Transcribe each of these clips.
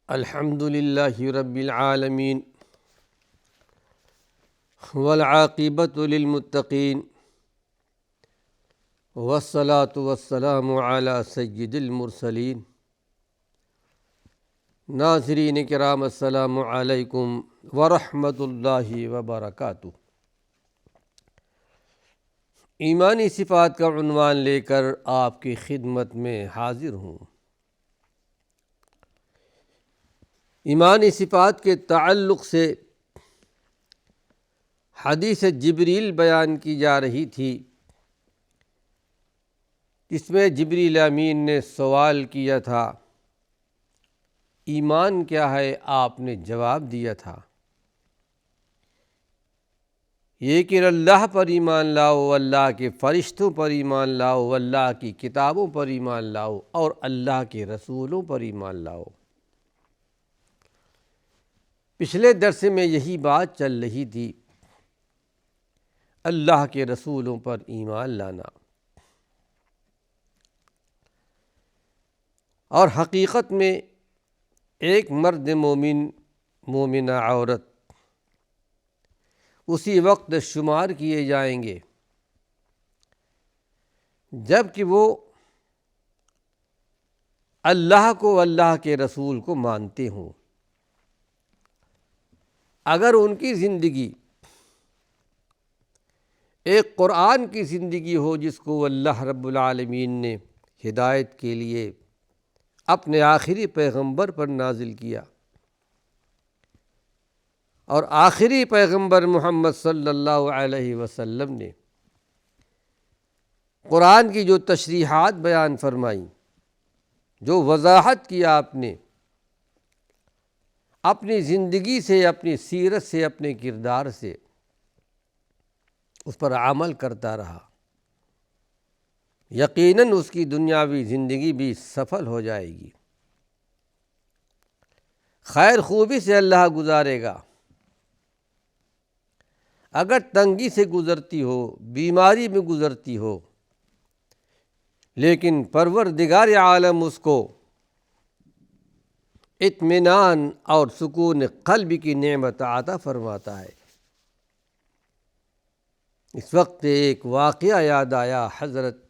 الحمد للہ رب العالمین والعاقبۃ للمتقین والصلاة والسلام علی سید المرسلین۔ ناظرین کرام السلام علیکم ورحمۃ اللہ وبرکاتہ۔ ایمانی صفات کا عنوان لے کر آپ کی خدمت میں حاضر ہوں۔ ایمانی صفات کے تعلق سے حدیث جبریل بیان کی جا رہی تھی، جس میں جبریل امین نے سوال کیا تھا، ایمان کیا ہے؟ آپ نے جواب دیا تھا، یہ کہ اللہ پر ایمان لاؤ، اللہ کے فرشتوں پر ایمان لاؤ، اللہ کی کتابوں پر ایمان لاؤ اور اللہ کے رسولوں پر ایمان لاؤ۔ پچھلے درس میں یہی بات چل رہی تھی، اللہ کے رسولوں پر ایمان لانا۔ اور حقیقت میں ایک مرد مومنہ عورت اسی وقت شمار کیے جائیں گے جب کہ وہ اللہ کو، اللہ کے رسول کو مانتے ہوں۔ اگر ان کی زندگی ایک قرآن کی زندگی ہو، جس کو اللہ رب العالمین نے ہدایت کے لیے اپنے آخری پیغمبر پر نازل کیا، اور آخری پیغمبر محمد صلی اللہ علیہ وسلم نے قرآن کی جو تشریحات بیان فرمائیں، جو وضاحت کیا آپ نے اپنی زندگی سے، اپنی سیرت سے، اپنے کردار سے، اس پر عمل کرتا رہا، یقیناً اس کی دنیاوی زندگی بھی سفل ہو جائے گی، خیر خوبی سے اللہ گزارے گا۔ اگر تنگی سے گزرتی ہو، بیماری میں گزرتی ہو، لیکن پروردگار عالم اس کو اطمینان اور سکون قلب کی نعمت عطا فرماتا ہے۔ اس وقت ایک واقعہ یاد آیا، حضرت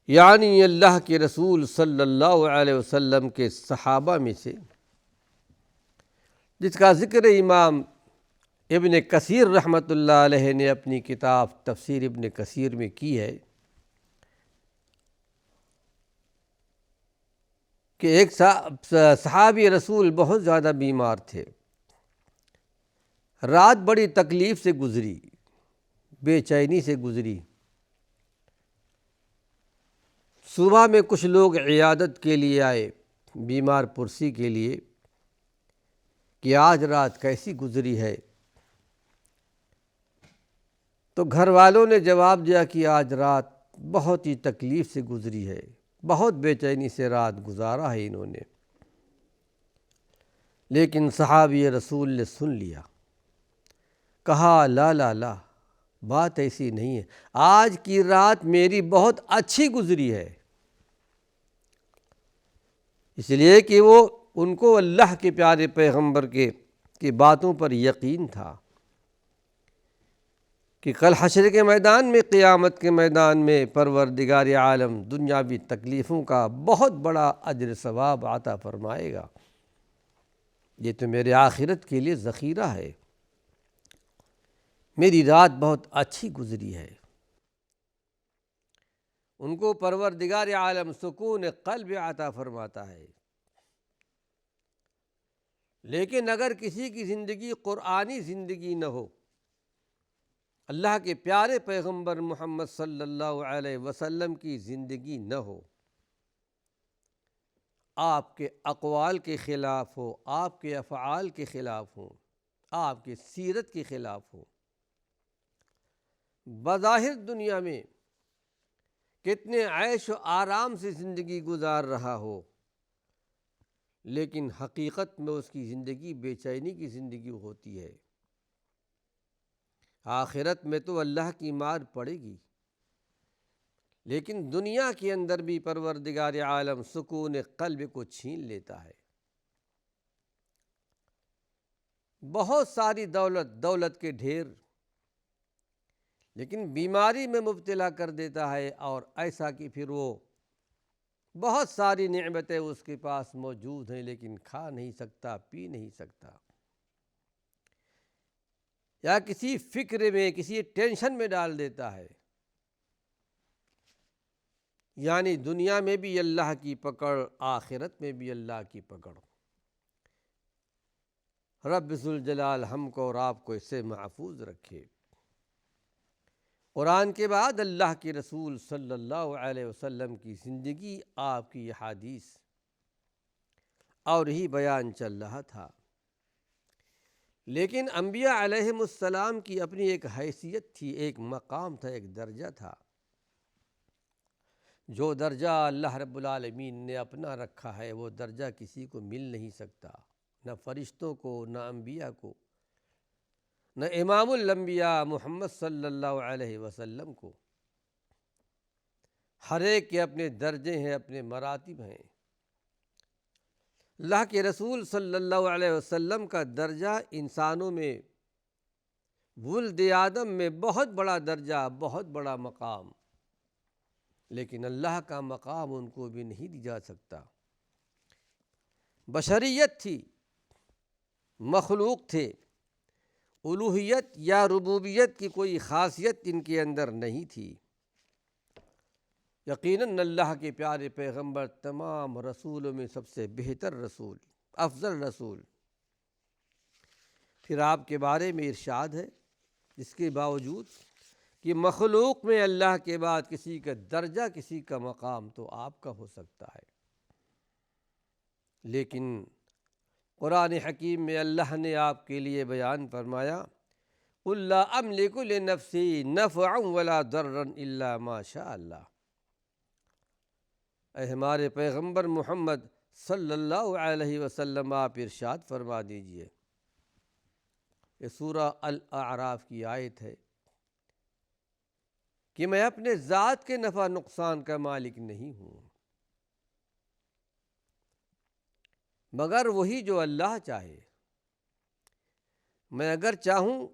یعنی اللہ کے رسول صلی اللہ علیہ وسلم کے صحابہ میں سے، جس کا ذکر امام ابن کثیر رحمۃ اللہ علیہ نے اپنی کتاب تفسیر ابن کثیر میں کی ہے، کہ ایک صحابی رسول بہت زیادہ بیمار تھے، رات بڑی تکلیف سے گزری، بے چینی سے گزری۔ صبح میں کچھ لوگ عیادت کے لیے آئے، بیمار پرسی کے لیے، کہ آج رات کیسی گزری ہے؟ تو گھر والوں نے جواب دیا کہ آج رات بہت ہی تکلیف سے گزری ہے، بہت بے چینی سے رات گزارا ہے انہوں نے۔ لیکن صحابی رسول نے سن لیا، کہا لا لا لا، بات ایسی نہیں ہے، آج کی رات میری بہت اچھی گزری ہے، اس لیے کہ وہ ان کو اللہ کے پیارے پیغمبر کی باتوں پر یقین تھا کہ کل حشر کے میدان میں، قیامت کے میدان میں پروردگار عالم دنیاوی تکلیفوں کا بہت بڑا اجر ثواب عطا فرمائے گا، یہ تو میرے آخرت کے لیے ذخیرہ ہے، میری رات بہت اچھی گزری ہے۔ ان کو پروردگار عالم سکون قلب عطا فرماتا ہے۔ لیکن اگر کسی کی زندگی قرآنی زندگی نہ ہو، اللہ کے پیارے پیغمبر محمد صلی اللہ علیہ وسلم کی زندگی نہ ہو، آپ کے اقوال کے خلاف ہو، آپ کے افعال کے خلاف ہو، آپ کی سیرت کے خلاف ہو، بظاہر دنیا میں کتنے عیش و آرام سے زندگی گزار رہا ہو، لیکن حقیقت میں اس کی زندگی بے چینی کی زندگی ہوتی ہے، آخرت میں تو اللہ کی مار پڑے گی، لیکن دنیا کے اندر بھی پروردگار عالم سکون قلب کو چھین لیتا ہے۔ بہت ساری دولت کے ڈھیر، لیکن بیماری میں مبتلا کر دیتا ہے، اور ایسا کہ پھر وہ بہت ساری نعمتیں اس کے پاس موجود ہیں لیکن کھا نہیں سکتا، پی نہیں سکتا، یا کسی فکر میں، کسی ٹینشن میں ڈال دیتا ہے۔ یعنی دنیا میں بھی اللہ کی پکڑ، آخرت میں بھی اللہ کی پکڑ۔ رب ذوالجلال ہم کو اور آپ کو اس سے محفوظ رکھے۔ قرآن کے بعد اللہ کے رسول صلی اللہ علیہ وسلم کی زندگی، آپ کی احادیث، اور یہی بیان چل رہا تھا۔ لیکن انبیاء علیہم السلام کی اپنی ایک حیثیت تھی، ایک مقام تھا، ایک درجہ تھا، جو درجہ اللہ رب العالمین نے اپنا رکھا ہے، وہ درجہ کسی کو مل نہیں سکتا، نہ فرشتوں کو، نہ انبیاء کو، نہ امام الانبیاء محمد صلی اللہ علیہ وسلم کو۔ ہر ایک کے اپنے درجے ہیں، اپنے مراتب ہیں۔ اللہ کے رسول صلی اللہ علیہ وسلم کا درجہ انسانوں میں، ولد آدم میں بہت بڑا درجہ، بہت بڑا مقام، لیکن اللہ کا مقام ان کو بھی نہیں دی جا سکتا۔ بشریت تھی، مخلوق تھے، الوہیت یا ربوبیت کی کوئی خاصیت ان کے اندر نہیں تھی۔ یقیناً اللہ کے پیارے پیغمبر تمام رسولوں میں سب سے بہتر رسول، افضل رسول۔ پھر آپ کے بارے میں ارشاد ہے، اس کے باوجود کہ مخلوق میں اللہ کے بعد کسی کا درجہ، کسی کا مقام تو آپ کا ہو سکتا ہے، لیکن قرآن حکیم میں اللہ نے آپ کے لیے بیان فرمایا، قُل لَا أَمْلِكُ لِنَفْسِي نَفْعًا وَلَا ضَرًّا إِلَّا مَا شَاءَ اللَّهُ۔ اے ہمارے پیغمبر محمد صلی اللہ علیہ وسلم، آپ ارشاد فرما دیجئے، یہ سورہ الاعراف کی آیت ہے، کہ میں اپنے ذات کے نفع نقصان کا مالک نہیں ہوں، مگر وہی جو اللہ چاہے۔ میں اگر چاہوں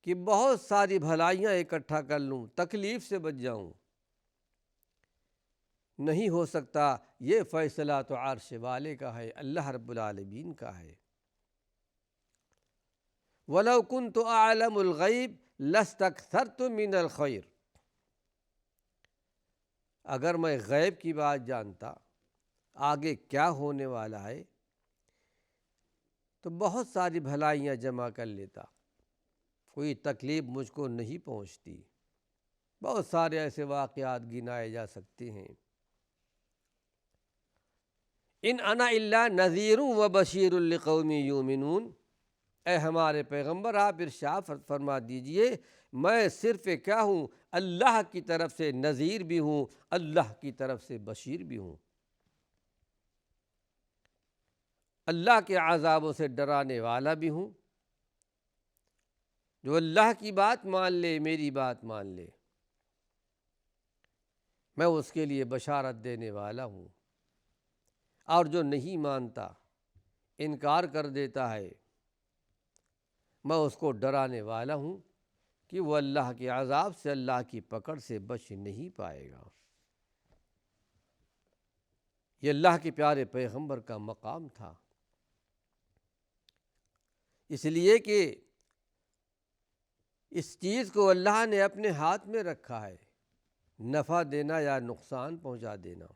کہ بہت ساری بھلائیاں اکٹھا کر لوں، تکلیف سے بچ جاؤں، نہیں ہو سکتا۔ یہ فیصلہ تو عرش والے کا ہے، اللہ رب العالمین کا ہے۔ وَلَوْ كُنْتُ أَعْلَمُ الْغَيْبَ لَاسْتَكْثَرْتُ مِنَ الْخَيْرِ۔ اگر میں غیب کی بات جانتا، آگے کیا ہونے والا ہے، تو بہت ساری بھلائیاں جمع کر لیتا، کوئی تکلیف مجھ کو نہیں پہنچتی۔ بہت سارے ایسے واقعات گنائے جا سکتے ہیں۔ ان انا الا نذیر و بشیر لقوم یؤمنون۔ اے ہمارے پیغمبر، آپ ارشاد فرما دیجئے، میں صرف کیا ہوں، اللہ کی طرف سے نذیر بھی ہوں، اللہ کی طرف سے بشیر بھی ہوں، اللہ کے عذابوں سے ڈرانے والا بھی ہوں۔ جو اللہ کی بات مان لے، میری بات مان لے، میں اس کے لیے بشارت دینے والا ہوں، اور جو نہیں مانتا، انکار کر دیتا ہے، میں اس کو ڈرانے والا ہوں کہ وہ اللہ کے عذاب سے، اللہ کی پکڑ سے بچ نہیں پائے گا۔ یہ اللہ کے پیارے پیغمبر کا مقام تھا، اس لیے کہ اس چیز کو اللہ نے اپنے ہاتھ میں رکھا ہے، نفع دینا یا نقصان پہنچا دینا۔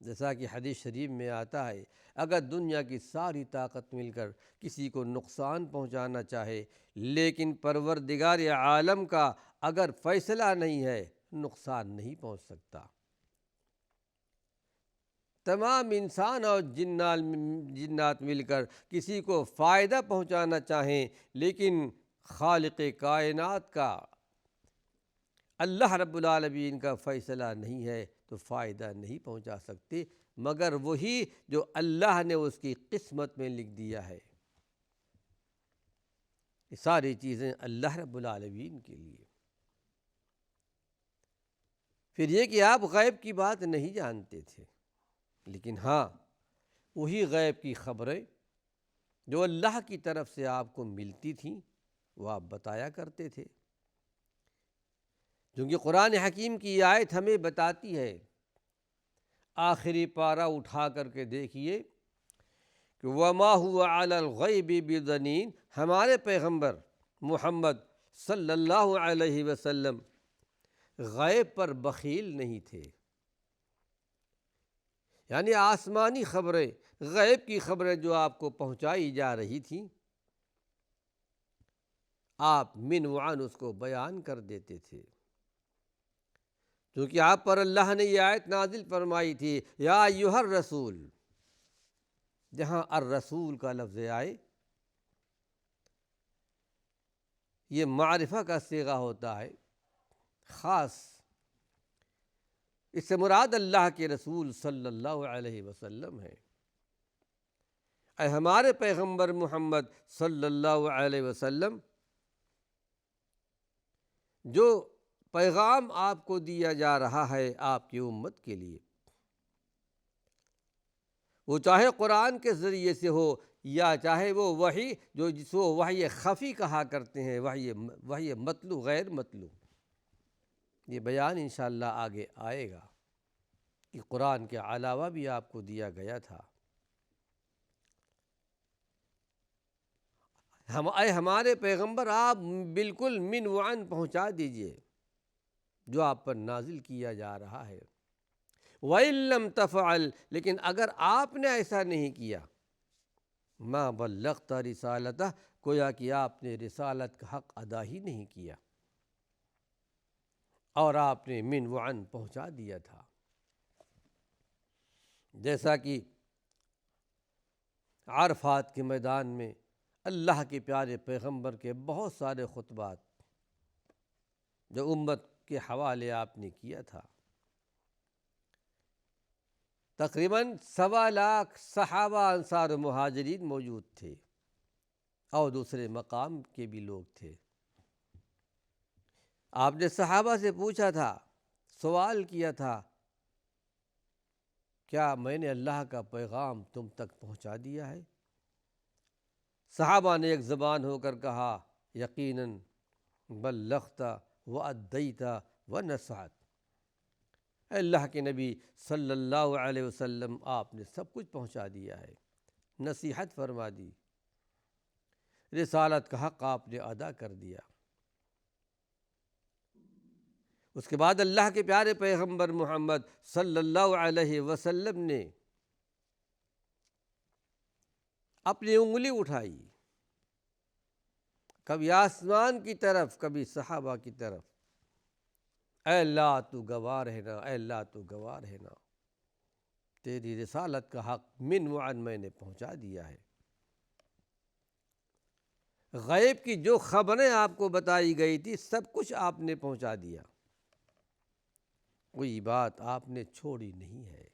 جیسا کہ حدیث شریف میں آتا ہے، اگر دنیا کی ساری طاقت مل کر کسی کو نقصان پہنچانا چاہے، لیکن پروردگار عالم کا اگر فیصلہ نہیں ہے، نقصان نہیں پہنچ سکتا۔ تمام انسان اور جنات مل کر کسی کو فائدہ پہنچانا چاہیں، لیکن خالق کائنات کا، اللہ رب العالمین کا فیصلہ نہیں ہے تو فائدہ نہیں پہنچا سکتے، مگر وہی جو اللہ نے اس کی قسمت میں لکھ دیا ہے۔ یہ ساری چیزیں اللہ رب العالمین کے لیے۔ پھر یہ کہ آپ غیب کی بات نہیں جانتے تھے، لیکن ہاں، وہی غیب کی خبریں جو اللہ کی طرف سے آپ کو ملتی تھیں وہ آپ بتایا کرتے تھے، کیونکہ قرآن حکیم کی آیت ہمیں بتاتی ہے، آخری پارہ اٹھا کر کے دیکھیے کہ وما هو علی الغیب بضنین، ہمارے پیغمبر محمد صلی اللہ علیہ وسلم غیب پر بخیل نہیں تھے، یعنی آسمانی خبریں، غیب کی خبریں جو آپ کو پہنچائی جا رہی تھیں، آپ من وعن اس کو بیان کر دیتے تھے، کیونکہ آپ پر اللہ نے یہ آیت نازل فرمائی تھی، یا ایھا الرسول، جہاں الرسول کا لفظ آئے یہ معرفہ کا صیغہ ہوتا ہے خاص، اس سے مراد اللہ کے رسول صلی اللہ علیہ وسلم ہے۔ اے ہمارے پیغمبر محمد صلی اللہ علیہ وسلم، جو پیغام آپ کو دیا جا رہا ہے آپ کی امت کے لیے، وہ چاہے قرآن کے ذریعے سے ہو یا چاہے وہ وحی جو جس کو وحی خفی کہا کرتے ہیں، وحی مطلوع غیر مطلوع، یہ بیان انشاءاللہ آگے آئے گا کہ قرآن کے علاوہ بھی آپ کو دیا گیا تھا۔ اے ہمارے پیغمبر، آپ بالکل من وعن پہنچا دیجئے جو آپ پر نازل کیا جا رہا ہے۔ وَإِن لَّمْ تَفْعَلْ، لیکن اگر آپ نے ایسا نہیں کیا، مَا بَلَّغْتَ رِسَالَتَهْ، گویا کہ آپ نے رسالت کا حق ادا ہی نہیں کیا اور آپ نے من وعن پہنچا دیا تھا۔ جیسا کہ عرفات کے میدان میں اللہ کے پیارے پیغمبر کے بہت سارے خطبات جو امت کے حوالے آپ نے کیا تھا، تقریباً 1.25 صحابہ انصار و مہاجرین موجود تھے اور دوسرے مقام کے بھی لوگ تھے۔ آپ نے صحابہ سے پوچھا تھا، سوال کیا تھا، کیا میں نے اللہ کا پیغام تم تک پہنچا دیا ہے؟ صحابہ نے ایک زبان ہو کر کہا، یقیناً بلغت وادیت ونصحت، اے اللہ کے نبی صلی اللہ علیہ وسلم، آپ نے سب کچھ پہنچا دیا ہے، نصیحت فرما دی، رسالت کا حق آپ نے ادا کر دیا۔ اس کے بعد اللہ کے پیارے پیغمبر محمد صلی اللہ علیہ وسلم نے اپنی انگلی اٹھائی، کبھی آسمان کی طرف، کبھی صحابہ کی طرف، اے اللہ تو گواہ رہنا، اے اللہ تو گواہ رہنا، تیری رسالت کا حق من وعن میں نے پہنچا دیا ہے۔ غیب کی جو خبریں آپ کو بتائی گئی تھی سب کچھ آپ نے پہنچا دیا، کوئی بات آپ نے چھوڑی نہیں ہے۔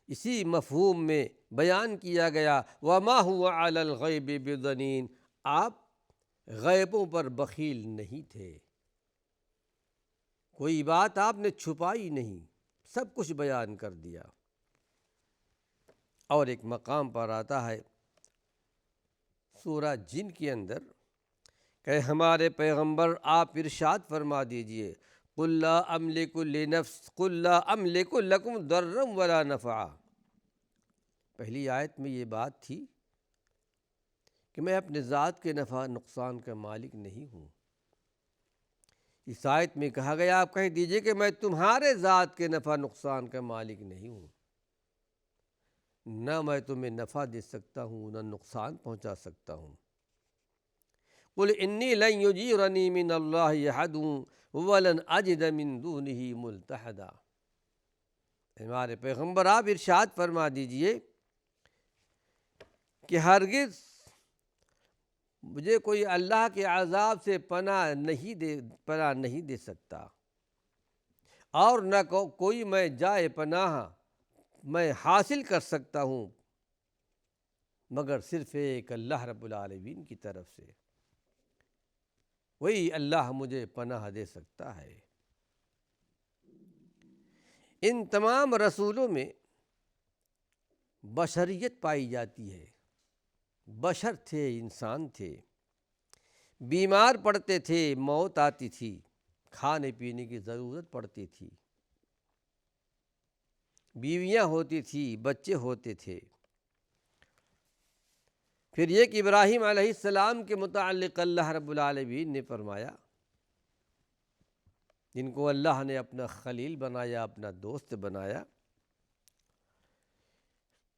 اسی مفہوم میں بیان کیا گیا، وَمَا هُوَ عَلَى الْغَيْبِ بِضَنِينٍ، آپ غیبوں پر بخیل نہیں تھے، کوئی بات آپ نے چھپائی نہیں، سب کچھ بیان کر دیا۔ اور ایک مقام پر آتا ہے سورہ جن کے اندر کہ ہمارے پیغمبر آپ ارشاد فرما دیجئے، قُل لَا أَمْلِكُ لَكُمْ ضَرًّا وَلَا نَفْعًا۔ پہلی آیت میں یہ بات تھی کہ میں اپنے ذات کے نفع نقصان کا مالک نہیں ہوں۔ اس آیت میں کہا گیا، آپ کہہ دیجئے کہ میں تمہارے ذات کے نفع نقصان کا مالک نہیں ہوں، نہ میں تمہیں نفع دے سکتا ہوں نہ نقصان پہنچا سکتا ہوں۔ قُلْ إِنِّي لَن يُجِيرَنِي مِنَ اللَّهِ أَحَدٌ وَلَنْ أَجِدَ مِن دُونِهِ مُلْتَحَدًا۔ ہمارے پیغمبر آپ ارشاد فرما دیجئے کہ ہرگز مجھے کوئی اللہ کے عذاب سے پناہ نہیں دے سکتا، اور نہ کوئی میں جائے پناہ میں حاصل کر سکتا ہوں مگر صرف ایک اللہ رب العالمین کی طرف سے، وہی اللہ مجھے پناہ دے سکتا ہے۔ ان تمام رسولوں میں بشریت پائی جاتی ہے، بشر تھے، انسان تھے، بیمار پڑتے تھے، موت آتی تھی، کھانے پینے کی ضرورت پڑتی تھی، بیویاں ہوتی تھی، بچے ہوتے تھے۔ پھر یہ کہ ابراہیم علیہ السلام کے متعلق اللہ رب العالمین نے فرمایا، جن کو اللہ نے اپنا خلیل بنایا، اپنا دوست بنایا،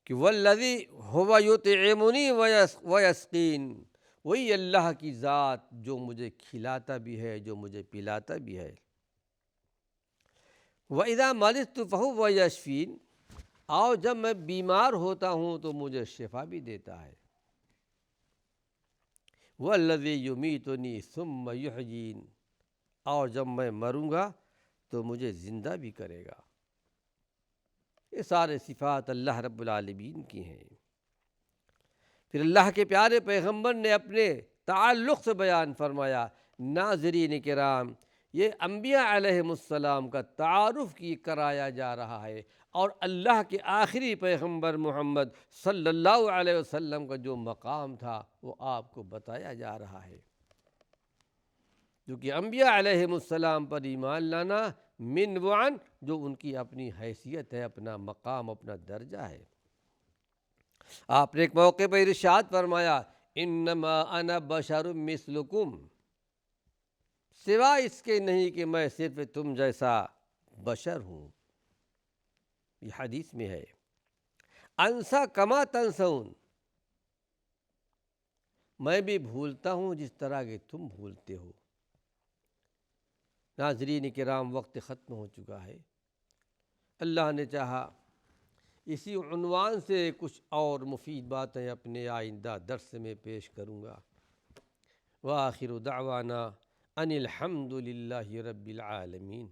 کہ والذی هو یطعمنی ویسقین، وہی اللہ کی ذات جو مجھے کھلاتا بھی ہے، جو مجھے پلاتا بھی ہے۔ وَإِذَا مَرِضْتُ فَهُوَ يَشْفِينِ، اور جب میں بیمار ہوتا ہوں تو مجھے شفا بھی دیتا ہے۔ وَالَّذِي يُمِيتُنِي ثُمَّ يُحْيِينِ، اور جب میں مروں گا تو مجھے زندہ بھی کرے گا۔ یہ سارے صفات اللہ رب العالمین کی ہیں۔ پھر اللہ کے پیارے پیغمبر نے اپنے تعلق سے بیان فرمایا، ناظرین کرام، یہ انبیاء علیہم السلام کا تعارف کی کرایا جا رہا ہے، اور اللہ کے آخری پیغمبر محمد صلی اللہ علیہ وسلم کا جو مقام تھا وہ آپ کو بتایا جا رہا ہے، کیونکہ انبیاء علیہم السلام پر ایمان لانا من وعن، جو ان کی اپنی حیثیت ہے، اپنا مقام، اپنا درجہ ہے۔ آپ نے ایک موقع پر ارشاد فرمایا، انما انا بشر مثلکم، سوائے اس کے نہیں کہ میں صرف تم جیسا بشر ہوں۔ یہ حدیث میں ہے، انسا کما تنسون، میں بھی بھولتا ہوں جس طرح کہ تم بھولتے ہو۔ ناظرین کرام، وقت ختم ہو چکا ہے، اللہ نے چاہا اسی عنوان سے کچھ اور مفید باتیں اپنے آئندہ درس میں پیش کروں گا۔ وآخر دعوانا ان الحمد للہ رب العالمین۔